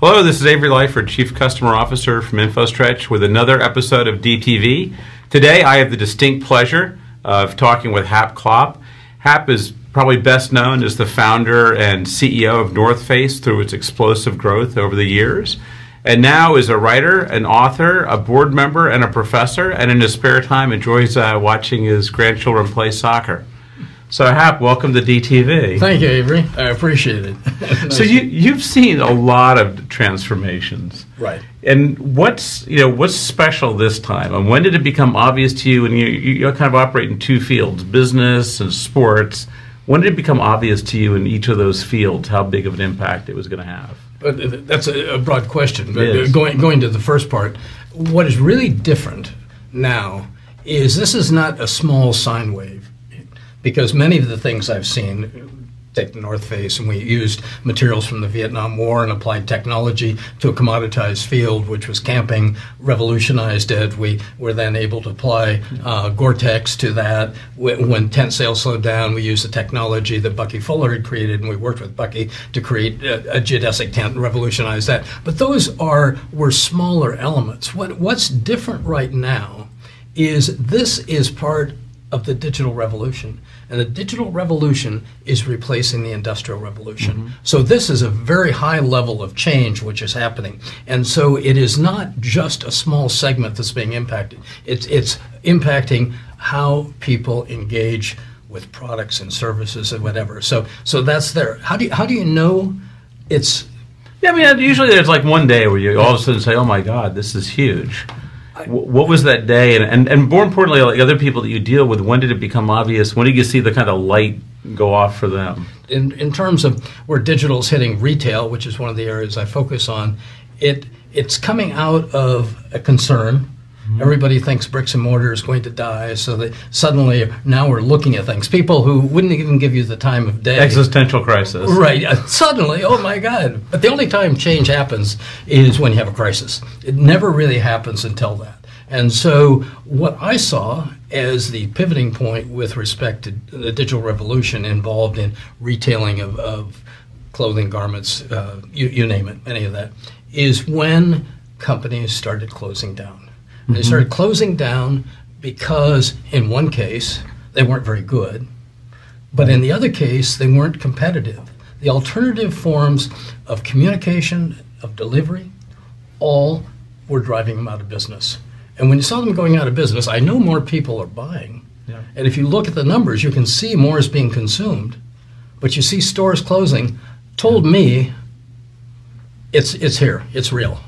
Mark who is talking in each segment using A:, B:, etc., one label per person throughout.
A: Hello, this is Avery Lyford, Chief Customer Officer from InfoStretch with another episode of DTV. Today I have the distinct pleasure of talking with Hap Klopp. Hap is probably best known as the founder and CEO of North Face through its explosive growth over the years, and now is a writer, an author, a board member, and a professor, and in his spare time enjoys watching his grandchildren play soccer. So, Hap, welcome to DTV.
B: Thank you, Avery. I appreciate it. Nice.
A: So you've seen a lot of transformations,
B: right?
A: And what's special this time? And when did it become obvious to you? And you kind of operate in two fields, business and sports. When did it become obvious to you in each of those fields how big of an impact it was going to have?
B: That's a broad question. But going to the first part, what is really different now is this is not a small sine wave. Because many of the things I've seen, take the North Face, and we used materials from the Vietnam War and applied technology to a commoditized field, which was camping, revolutionized it. We were then able to apply Gore-Tex to that. When tent sales slowed down, we used the technology that Bucky Fuller had created, and we worked with Bucky to create a geodesic tent and revolutionize that. But those were smaller elements. What's different right now is this is part of the digital revolution. And the digital revolution is replacing the industrial revolution. Mm-hmm. So this is a very high level of change which is happening. And so it is not just a small segment that's being impacted. It's impacting how people engage with products and services and whatever. So that's there. How do you know it's...
A: Yeah, I mean, usually there's like one day where you all of a sudden say, oh my God, this is huge. What was that day? And more importantly, like other people that you deal with, when did it become obvious? When did you see the kind of light go off for them?
B: In terms of where digital is hitting retail, which is one of the areas I focus on, it's coming out of a concern. Mm-hmm. Everybody thinks bricks and mortar is going to die, so that suddenly now we're looking at things. People who wouldn't even give you the time of day.
A: Existential crisis.
B: Right. Suddenly, oh my God. But the only time change happens is when you have a crisis. It never really happens until that. And so what I saw as the pivoting point with respect to the digital revolution involved in retailing of clothing, garments, you name it, any of that, is when companies started closing down. Mm-hmm. They started closing down because, in one case, they weren't very good, but in the other case, they weren't competitive. The alternative forms of communication, of delivery, all were driving them out of business. And when you saw them going out of business, I know more people are buying. Yeah. And if you look at the numbers, you can see more is being consumed. But you see stores closing, told me it's here, it's real.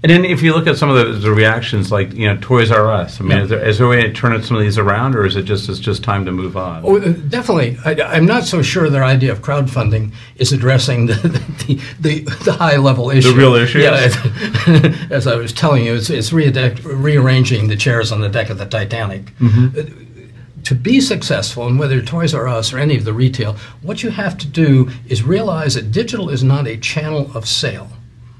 A: And then if you look at some of the reactions, like, Toys R Us, I mean, is there a way to turn some of these around, or is it just time to move on?
B: Oh, definitely. I'm not so sure their idea of crowdfunding is addressing the high-level issue.
A: The real issue?
B: Yeah, as I was telling you, it's rearranging the chairs on the deck of the Titanic. Mm-hmm. To be successful, and whether Toys R Us or any of the retail, what you have to do is realize that digital is not a channel of sale.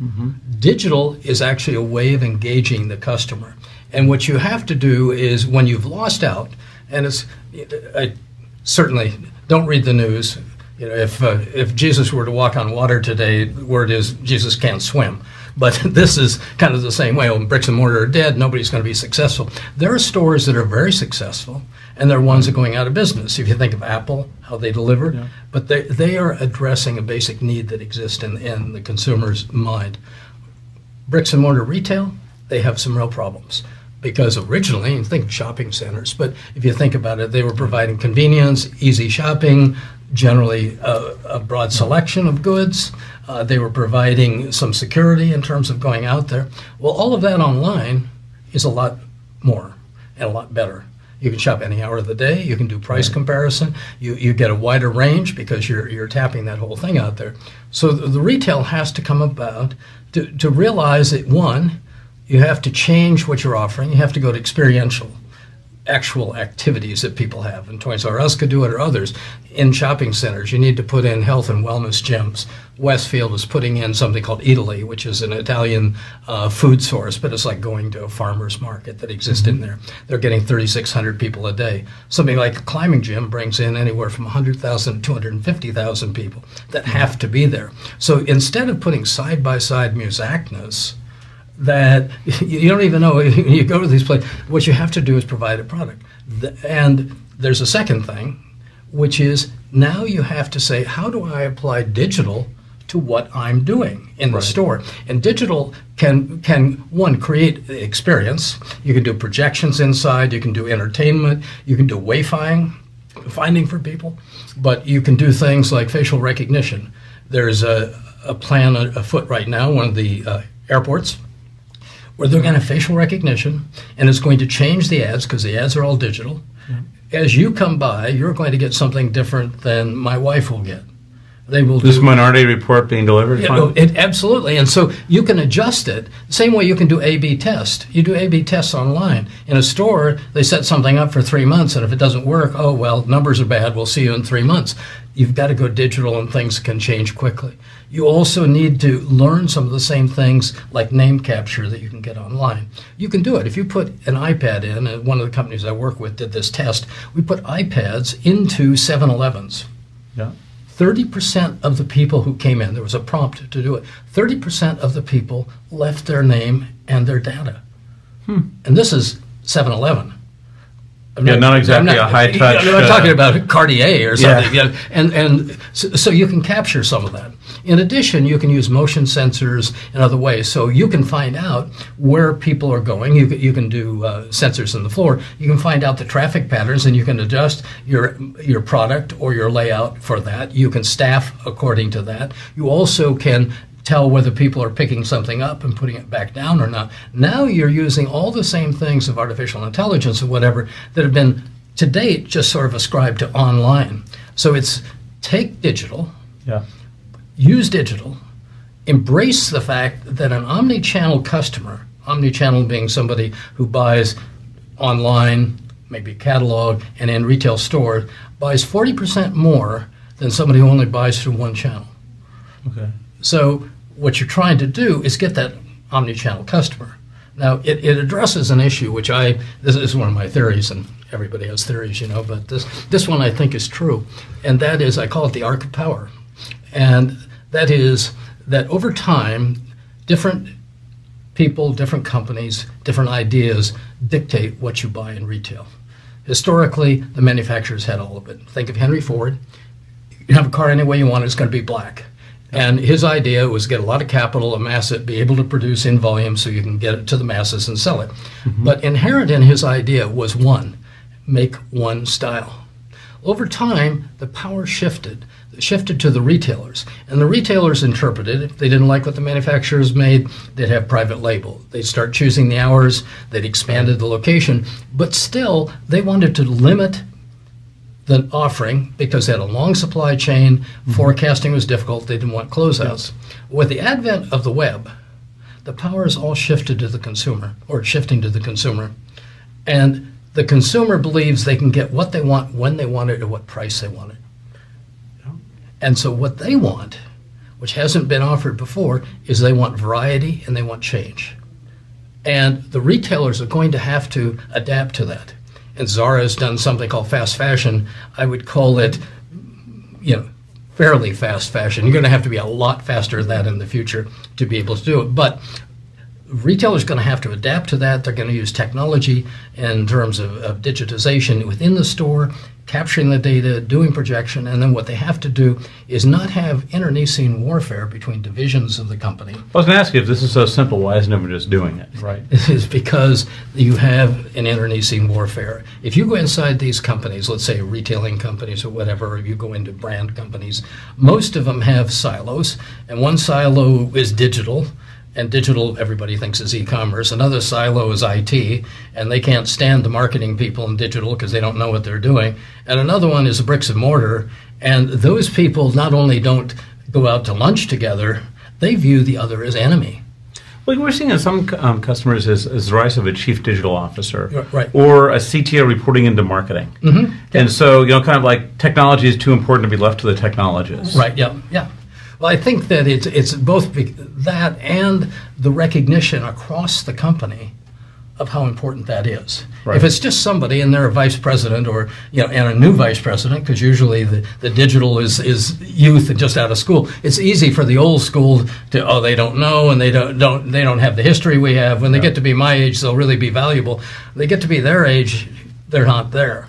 B: Mm-hmm. Digital is actually a way of engaging the customer. And what you have to do is, when you've lost out, and I certainly don't read the news. If Jesus were to walk on water today, the word is Jesus can't swim. But this is kind of the same way. When bricks and mortar are dead, nobody's going to be successful. There are stores that are very successul, and there are ones that are going out of business. If you think of Apple, how they deliver, yeah. But they are addressing a basic need that exists in the consumer's mind. Bricks and mortar retail, they have some real problems. Because originally, you think shopping centers, but if you think about it, they were providing convenience, easy shopping, generally a broad selection of goods. They were providing some security in terms of going out there. Well, all of that online is a lot more and a lot better. You can shop any hour of the day. You can do price comparison. You get a wider range because you're tapping that whole thing out there. So the retail has to come about to realize that, one, you have to change what you're offering. You have to go to experiential. actual activities that people have. And Toys R Us could do it, or others. In shopping centers, you need to put in health and wellness gyms. Westfield is putting in something called Italy, which is an Italian food source, but it's like going to a farmer's market that exists in there. They're getting 3,600 people a day. Something like a climbing gym brings in anywhere from 100,000 to 250,000 people that have to be there. So instead of putting side-by-side musacness, that you don't even know, you go to these places, what you have to do is provide a product. And there's a second thing, which is now you have to say, how do I apply digital to what I'm doing in the store? And digital can one, create the experience. You can do projections inside, you can do entertainment, you can do wayfinding, finding for people, but you can do things like facial recognition. There's a plan afoot right now, one of the airports, where they're going to have facial recognition, and it's going to change the ads because the ads are all digital. As you come by, you're going to get something different than my wife will get. They will
A: this Minority Report being delivered?
B: Absolutely. And so you can adjust it. The same way you can do A/B test. You do A/B tests online. In a store, they set something up for 3 months, and if it doesn't work, oh, well, numbers are bad. We'll see you in 3 months. You've got to go digital, and things can change quickly. You also need to learn some of the same things like name capture that you can get online. You can do it. If you put an iPad in, and one of the companies I work with did this test, we put iPads into 7-Elevens.
A: Yeah.
B: 30% of the people who came in, there was a prompt to do it, 30% of the people left their name and their data. And this is 7-Eleven.
A: Not exactly a high-touch...
B: I'm not talking about Cartier or something. Yeah. And so you can capture some of that. In addition, you can use motion sensors in other ways. So you can find out where people are going. You can do sensors in the floor. You can find out the traffic patterns, and you can adjust your product or your layout for that. You can staff according to that. You also can tell whether people are picking something up and putting it back down or not. Now you're using all the same things of artificial intelligence or whatever that have been, to date, just sort of ascribed to online. So it's take digital, use digital, embrace the fact that an omni-channel customer, omni-channel being somebody who buys online, maybe catalog, and in retail store, buys 40% more than somebody who only buys through one channel.
A: Okay.
B: So what you're trying to do is get that omni-channel customer. Now, it addresses an issue which this is one of my theories, and everybody has theories, you know, but this one I think is true, and that is, I call it the arc of power. And that is that over time, different people, different companies, different ideas dictate what you buy in retail. Historically, the manufacturers had all of it. Think of Henry Ford. You have a car any way you want, it's going to be black. And his idea was get a lot of capital, amass it, be able to produce in volume so you can get it to the masses and sell it. But inherent in his idea was one, make one style. Over time, the power shifted to the retailers. And the retailers interpreted, if they didn't like what the manufacturers made, they'd have private label. They'd start choosing the hours, they'd expanded the location, but still they wanted to limit the offering because they had a long supply chain, forecasting was difficult, they didn't want closeouts. With the advent of the web, the power is all shifted to the consumer, or shifting to the consumer. And the consumer believes they can get what they want, when they want it, at what price they want it. And so what they want, which hasn't been offered before, is they want variety and they want change. And the retailers are going to have to adapt to that. And Zara has done something called fast fashion. I would call it, fairly fast fashion. You're going to have to be a lot faster than that in the future to be able to do it. But retailers are going to have to adapt to that. They're going to use technology in terms of digitization within the store, capturing the data, doing projection, and then what they have to do is not have internecine warfare between divisions of the company.
A: I was going to ask you, if this is so simple, why isn't everyone just doing it? Right.
B: It is because you have an internecine warfare. If you go inside these companies, let's say retailing companies or whatever, or you go into brand companies, most of them have silos, and one silo is digital, and digital, everybody thinks, is e-commerce. Another silo is IT, and they can't stand the marketing people in digital because they don't know what they're doing. And another one is bricks and mortar, and those people not only don't go out to lunch together, they view the other as enemy.
A: Well, we're seeing in some customers is the rise of a chief digital officer,
B: right,
A: or a CTO reporting into marketing.
B: Mm-hmm.
A: And so, kind of like technology is too important to be left to the technologists.
B: Right, yeah, yeah. Well, I think that it's both that and the recognition across the company of how important that is. Right. If it's just somebody and they're a vice president or and a new vice president, because usually the digital is youth and just out of school, it's easy for the old school to they don't know and they don't have the history we have. When they get to be my age, they'll really be valuable. When they get to be their age, they're not there.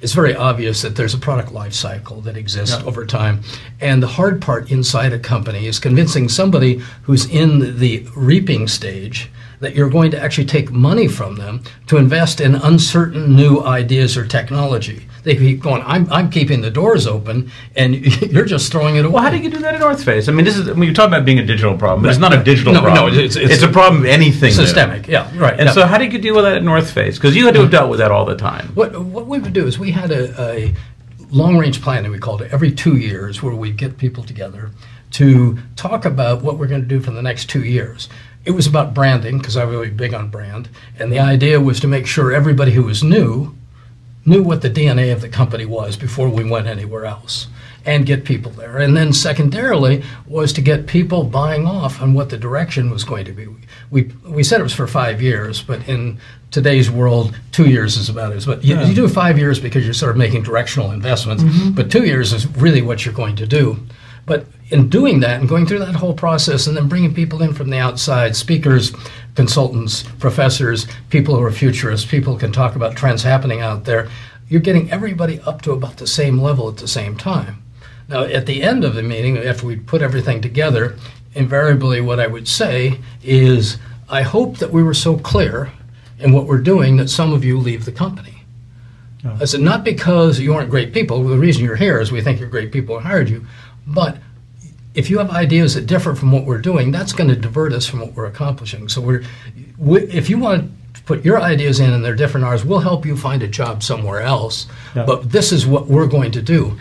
B: It's very obvious that there's a product life cycle that exists over time. And the hard part inside a company is convincing somebody who's in the reaping stage that you're going to actually take money from them to invest in uncertain new ideas or technology. They keep going, I'm keeping the doors open, and you're just throwing it away.
A: Well, how do you do that at North Face? I mean, you talk about being a digital problem, but it's not a digital problem. No, it's a problem of anything.
B: Systemic, yeah, right.
A: And so how did you deal with that at North Face? Because you had to have dealt with that all the time.
B: What we would do is we had a long-range planning, we called it, every 2 years, where we'd get people together to talk about what we're going to do for the next 2 years. It was about branding, because I'm really big on brand, and the idea was to make sure everybody who was knew what the DNA of the company was before we went anywhere else, and get people there. And then secondarily was to get people buying off on what the direction was going to be. We said it was for 5 years, but in today's world, 2 years is about it. But you do 5 years because you're sort of making directional investments, but 2 years is really what you're going to do. But in doing that and going through that whole process and then bringing people in from the outside, speakers, consultants, professors, people who are futurists, people who can talk about trends happening out there, you're getting everybody up to about the same level at the same time. Now, at the end of the meeting, after we put everything together, invariably what I would say is, I hope that we were so clear in what we're doing that some of you leave the company. I said, not because you aren't great people. The reason you're here is we think you're great people who hired you. But if you have ideas that differ from what we're doing, that's going to divert us from what we're accomplishing. So if you want to put your ideas in and they're different than ours, we'll help you find a job somewhere else. Yeah. But this is what we're going to do.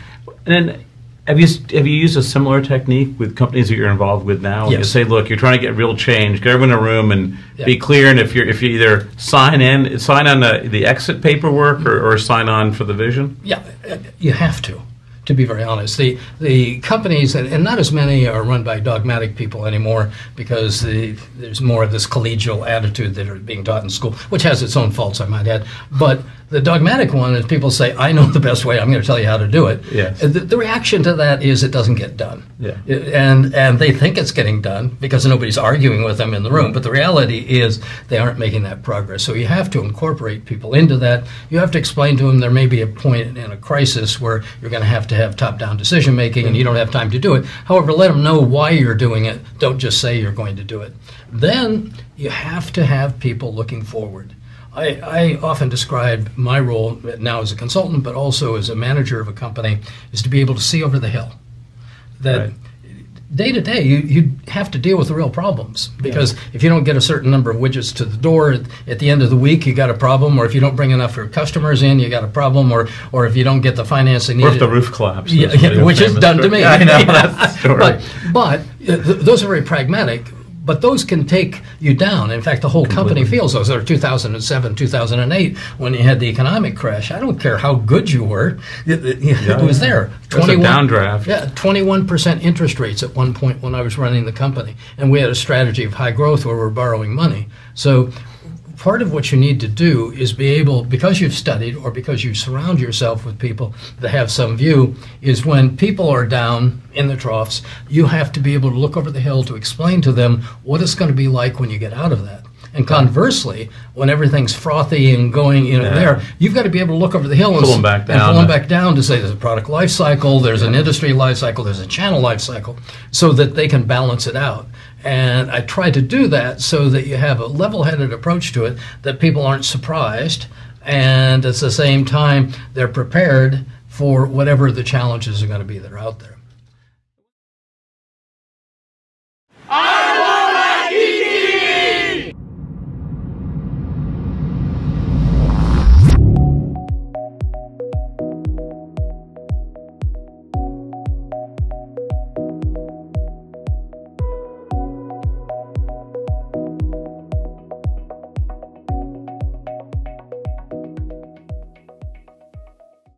A: And then, have you used a similar technique with companies that you're involved with now?
B: Yes.
A: You say, look, you're trying to get real change. Get everyone in a room and be clear. And if you either sign on the exit paperwork or sign on for the vision.
B: Yeah, you have to be very honest. The companies, and not as many are run by dogmatic people anymore, because there's more of this collegial attitude that are being taught in school, which has its own faults, I might add. But the dogmatic one is people say, I know the best way, I'm going to tell you how to do it.
A: Yes.
B: The reaction to that is it doesn't get done.
A: Yeah.
B: And they think it's getting done because nobody's arguing with them in the room. But the reality is they aren't making that progress. So you have to incorporate people into that. You have to explain to them there may be a point in a crisis where you're going to have top-down decision-making and you don't have time to do it. However, let them know why you're doing it. Don't just say you're going to do it. Then you have to have people looking forward. I often describe my role now as a consultant, but also as a manager of a company, is to be able to see over the hill. That day to day, you have to deal with the real problems. Because if you don't get a certain number of widgets to the door at the end of the week, you got a problem. Or if you don't bring enough customers in, you got a problem. Or if you don't get the financing needed.
A: Or if the roof collapses.
B: Which is done to me.
A: I know, that's the story.
B: But those are very pragmatic. But those can take you down. In fact, the whole company feels those. There 2007, 2008, when you had the economic crash. I don't care how good you were. It was there.
A: That's a downdraft.
B: Yeah, 21% interest rates at one point when I was running the company. And we had a strategy of high growth where we're borrowing money. So part of what you need to do is be able, because you've studied or because you surround yourself with people that have some view, is when people are down in the troughs, you have to be able to look over the hill to explain to them what it's going to be like when you get out of that. And conversely, when everything's frothy and going there, you've got to be able to look over the hill and pull them back down to say there's a product life cycle, there's an industry life cycle, there's a channel life cycle, so that they can balance it out. And I try to do that so that you have a level-headed approach to it, that people aren't surprised, and at the same time, they're prepared for whatever the challenges are going to be that are out there.